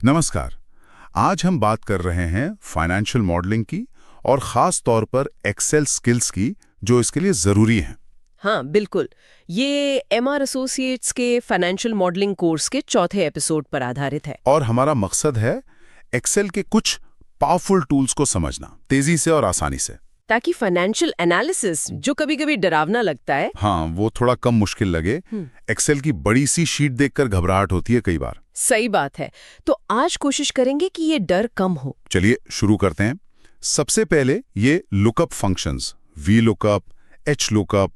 नमस्कार। आज हम बात कर रहे हैं फाइनेंशियल मॉडलिंग की और ख़ास तौर पर एक्सेल स्किल्स की जो इसके लिए ज़रूरी हैं। हाँ, बिल्कुल। ये एमआर एसोसिएट्स के फाइनेंशियल मॉडलिंग कोर्स के चौथे एपिसोड पर आधारित है। और हमारा मकसद है एक्सेल के कुछ पावरफुल टूल्स को समझना तेज़ी से और आसानी से, ताकि फाइनेंशियल एनालिसिस जो कभी-कभी डरावना लगता है, हाँ, वो थोड़ा कम मुश्किल लगे। एक्सेल की बड़ी सी शीट देखकर घबराहट होती है कई बार। सही बात है। तो आज कोशिश करेंगे कि ये डर कम हो। चलिए शुरू करते हैं। सबसे पहले ये lookup functions, V lookup, H lookup,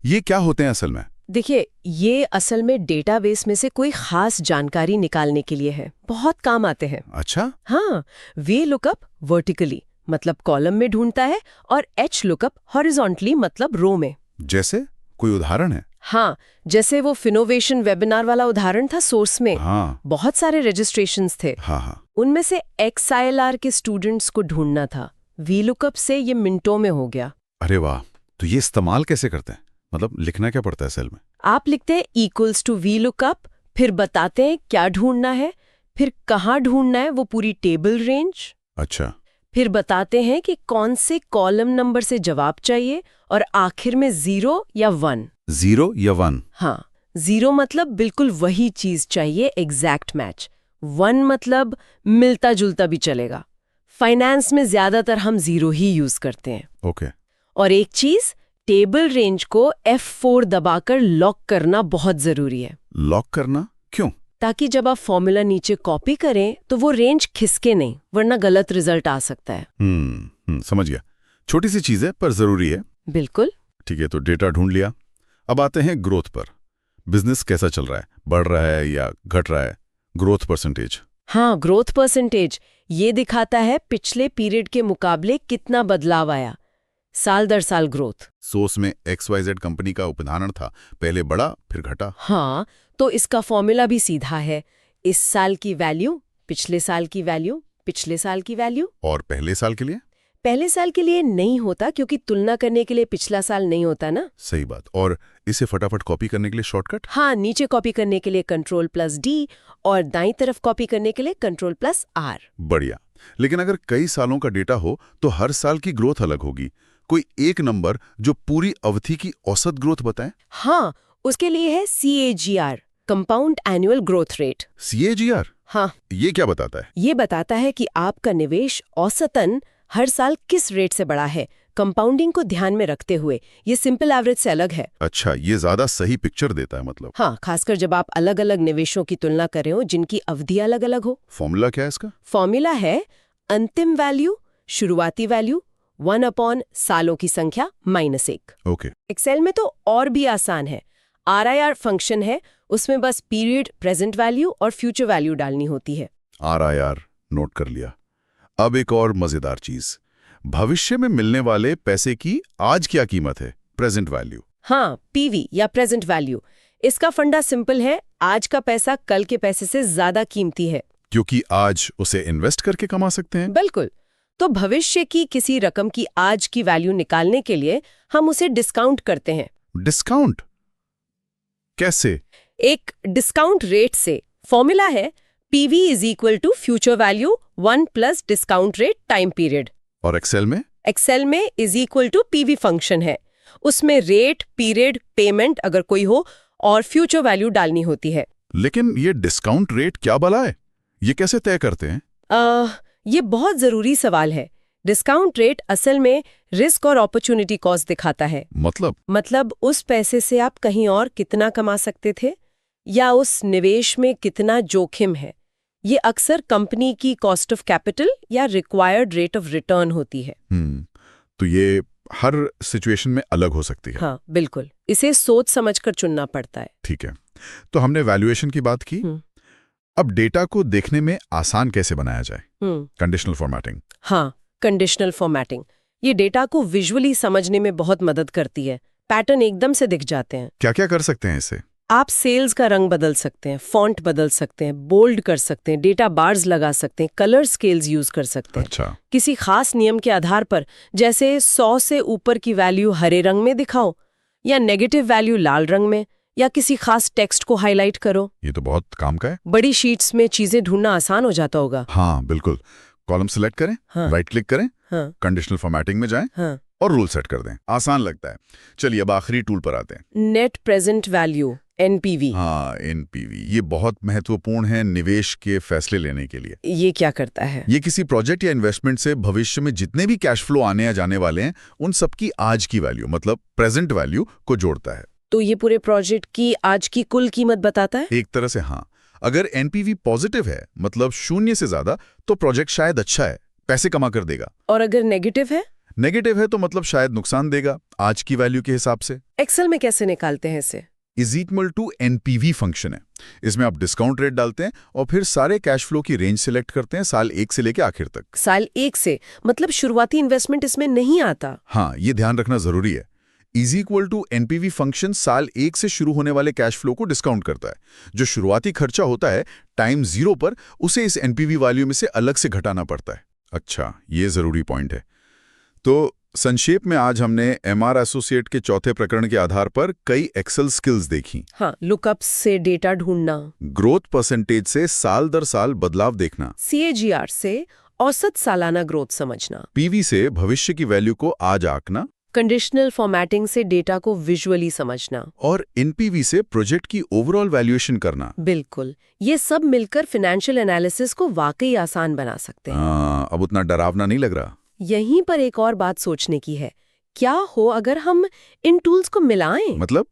ये क्या होते हैं असल में? देखिए, ये असल में डेटाबेस में से कोई खास जानकारी निकालने के लिए है। बहुत काम आते हैं। अच्छा, हाँ, वी लुकअप वर्टिकली मतलब कॉलम में ढूंढता है और एच लुकअप हॉरिजॉन्टली मतलब रो में। जैसे कोई उदाहरण है? हाँ, जैसे वो फिनोवेशन वेबिनार वाला उदाहरण था सोर्स में। हाँ बहुत सारे रजिस्ट्रेशंस थे। हाँ, उनमें से XILR के स्टूडेंट्स को ढूंढना था। वीलुकअप से ये मिनटों में हो गया। अरे वाह। तो ये इस्तेमाल कैसे करते हैं? मतलब लिखना क्या पड़ता है सेल में? आप लिखते हैं इक्वल्स टू वीलुकअप, फिर बताते हैं क्या ढूंढना है, फिर कहाँ ढूंढना है वो पूरी टेबल रेंज, अच्छा, फिर बताते हैं कि कौन से कॉलम नंबर से जवाब चाहिए और आखिर में 0 या 1। 0 या 1? हाँ, 0 मतलब बिल्कुल वही चीज चाहिए, एग्जैक्ट मैच। 1 मतलब मिलता जुलता भी चलेगा। फाइनेंस में ज्यादातर हम 0 ही यूज करते हैं। ओके। और एक चीज, टेबल रेंज को F4 दबाकर लॉक करना बहुत जरूरी है। लॉक करना क्यों? ताकि जब आप फॉर्मूला नीचे कॉपी करें तो वो रेंज खिसके नहीं, वरना गलत रिजल्ट आ सकता है। समझ गया। छोटी सी चीज है पर जरूरी है। बिल्कुल। ठीक है, तो डेटा ढूंढ लिया। अब आते हैं ग्रोथ पर। बिजनेस कैसा चल रहा है? बढ़ रहा है या घट रहा है? Growth percentage. हाँ, ग्रोथ परसेंटेज ये दिखाता है पिछले पीरियड के मुकाबले कितना बदलाव आया, साल दर साल ग्रोथ। सोर्स में XYZ कंपनी का उदाहरण था, पहले बढ़ा फिर घटा। हाँ, तो इसका फॉर्मूला भी सीधा है। इस साल की वैल्यू, पिछले साल की वैल्यू, पिछले साल की वैल्यू। और पहले साल के लिए? पहले साल के लिए नहीं होता क्योंकि तुलना करने के लिए पिछला साल नहीं होता ना। सही बात। और इसे फटाफट कॉपी करने के लिए शॉर्टकट? हाँ, नीचे कॉपी करने के लिए Ctrl+D और दाईं तरफ कॉपी करने के लिए Ctrl+R। बढ़िया। लेकिन अगर कई सालों का डेटा हो तो हर साल की ग्रोथ अलग होगी। कोई एक नंबर जो पूरी अवधि की औसत ग्रोथ बताए? हाँ, उसके लिए है CAGR, compound annual growth rate. CAGR? हाँ, ये क्या बताता है? ये बताता है कि आपका निवेश औसतन हर साल किस रेट से बढ़ा है, कंपाउंडिंग को ध्यान में रखते हुए। ये सिंपल एवरेज से अलग है। अच्छा, ये ज्यादा सही पिक्चर देता है मतलब। हाँ, खासकर जब आप अलग अलग निवेशों की तुलना कर रहे हो जिनकी अवधि अलग अलग हो। फॉर्मूला क्या है इसका? फॉर्मूला है अंतिम वैल्यू, शुरुआती वैल्यू 1/, सालों की संख्या -1। ओके। एक्सेल में तो और भी आसान है। RIR फंक्शन है, उसमें बस पीरियड, प्रेजेंट वैल्यू और फ्यूचर वैल्यू डालनी होती है। RIR नोट कर लिया। अब एक और मजेदार चीज, भविष्य में मिलने वाले पैसे की आज क्या कीमत है? Present value. हाँ, PV या प्रेजेंट वैल्यू। इसका फंडा सिंपल है, आज का पैसा कल के पैसे से ज्यादा कीमती है। क्योंकि आज उसे इन्वेस्ट करके कमा सकते हैं। बिल्कुल। तो भविष्य की किसी रकम की आज की वैल्यू निकालने के लिए हम उसे डिस्काउंट करते हैं। डिस्काउंट कैसे? एक डिस्काउंट रेट से। फॉर्मूला है PV = future value 1 + discount rate time period. और एक्सेल में? एक्सेल में PV फंक्शन है, उसमें रेट, पीरियड, पेमेंट अगर कोई हो और फ्यूचर वैल्यू डालनी होती है। लेकिन ये डिस्काउंट रेट क्या भला है? ये कैसे तय करते हैं? ये बहुत जरूरी सवाल है। डिस्काउंट रेट असल में रिस्क और अपॉर्चुनिटी कॉस्ट दिखाता है। मतलब उस पैसे से आप कहीं और कितना कमा सकते थे या उस निवेश में कितना जोखिम है। ये अक्सर कंपनी की कॉस्ट ऑफ कैपिटल या रिक्वायर्ड रेट ऑफ रिटर्न होती है। तो ये हर सिचुएशन में अलग हो सकती है। हाँ, बिल्कुल। इसे सोच समझकर चुनना पड़ता है। ठीक है, तो हमने वैल्यूएशन की बात की। अब डेटा को देखने में आसान कैसे बनाया जाए? Conditional formatting. हाँ, कंडीशनल फॉर्मेटिंग ये डेटा को विजुअली समझने में बहुत मदद करती है। पैटर्न एकदम से दिख जाते हैं। क्या क्या कर सकते हैं इससे? आप सेल्स का रंग बदल सकते हैं, फॉन्ट बदल सकते हैं, बोल्ड कर सकते हैं, डेटा बार्स लगा सकते हैं, कलर स्केल्स यूज कर सकते हैं। अच्छा। किसी खास नियम के आधार पर, जैसे 100 से ऊपर की वैल्यू हरे रंग में दिखाओ या नेगेटिव वैल्यू लाल रंग में, या किसी खास टेक्स्ट को हाईलाइट करो। ये तो बहुत काम का है। बड़ी शीट्स में चीजें ढूंढना आसान हो जाता होगा। हाँ बिल्कुल। कॉलम सेलेक्ट करें, हाँ। राइट क्लिक करें, हाँ। कंडीशनल फॉर्मेटिंग में जाएं, हाँ। और रूल सेट कर दें। आसान लगता है। चलिए अब आखिरी टूल पर आते हैं। Net present value, NPV. हाँ, एनपीवी। ये बहुत महत्वपूर्ण है निवेश के फैसले लेने के लिए। ये क्या करता है? ये किसी प्रोजेक्ट या इन्वेस्टमेंट से भविष्य में जितने भी कैश फ्लो आने या जाने वाले हैं उन सबकी आज की वैल्यू मतलब प्रेजेंट वैल्यू को जोड़ता है। तो ये पूरे प्रोजेक्ट की आज की कुल कीमत बताता है? एक तरह से हाँ। अगर एनपीवी पॉजिटिव है मतलब 0 से ज्यादा, तो प्रोजेक्ट शायद अच्छा है, पैसे कमा कर देगा। और अगर नेगेटिव है? नेगेटिव है तो मतलब शायद नुकसान देगा आज की वैल्यू के हिसाब से। एक्सेल में कैसे निकालते हैं इसे? Is equal to NPV function है। इसमें आप डिस्काउंट रेट डालते हैं और फिर सारे कैश फ्लो की रेंज सिलेक्ट करते हैं साल 1 से लेकर आखिर तक। साल 1 से मतलब शुरुआती इन्वेस्टमेंट इसमें नहीं आता? हाँ, ये ध्यान रखना जरूरी है। Is equal to NPV function साल 1 से शुरू होने वाले कैश फ्लो को डिस्काउंट करता है। जो शुरुआती खर्चा होता है टाइम 0 पर, उसे इस एनपीवी वैल्यू में से अलग से घटाना पड़ता है। अच्छा, ये जरूरी पॉइंट है। तो संक्षेप में आज हमने एमआर एसोसिएट के चौथे प्रकरण के आधार पर कई एक्सेल स्किल्स देखी। हाँ, लुकअप से डेटा ढूंढना, ग्रोथ परसेंटेज से साल दर साल बदलाव देखना, CAGR से औसत सालाना ग्रोथ समझना, पीवी से भविष्य की वैल्यू को आज आंकना, कंडीशनल फॉर्मेटिंग से डेटा को विजुअली समझना, और एनपीवी से प्रोजेक्ट की ओवरऑल वैल्यूएशन करना। बिल्कुल, ये सब मिलकर फाइनेंशियल एनालिसिस को वाकई आसान बना सकते हैं। अब उतना डरावना नहीं लग रहा। यहीं पर एक और बात सोचने की है, क्या हो अगर हम इन टूल्स को मिलाएं? मतलब?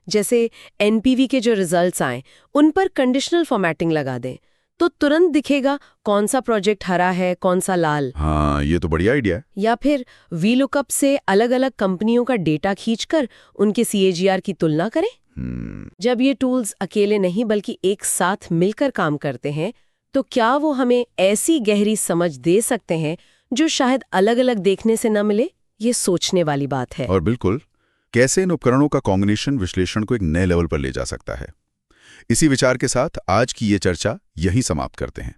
जैसे एनपीवी के जो रिजल्ट्स आए उन पर कंडीशनल फॉर्मेटिंग लगा दें, तो तुरंत दिखेगा कौन सा प्रोजेक्ट हरा है, कौन सा लाल। हाँ, ये तो बढ़िया आइडिया है। या फिर वीलुकअप से अलग-अलग कंपनियों का डेटा खींचकर उनके CAGR की तुलना करें। जब ये टूल्स अकेले नहीं बल्कि एक साथ मिलकर काम करते हैं, तो क्या वो हमें ऐसी गहरी समझ दे सकते हैं जो शायद अलग-अलग देखने से न मिले? ये सोचने वाली बात है। और बिल्कुल, कैसे इन उपकरणों का कॉम्बिनेशन विश्लेषण को एक नए लेवल पर ले जा सकता है। इसी विचार के साथ आज की ये चर्चा यहीं समाप्त करते हैं।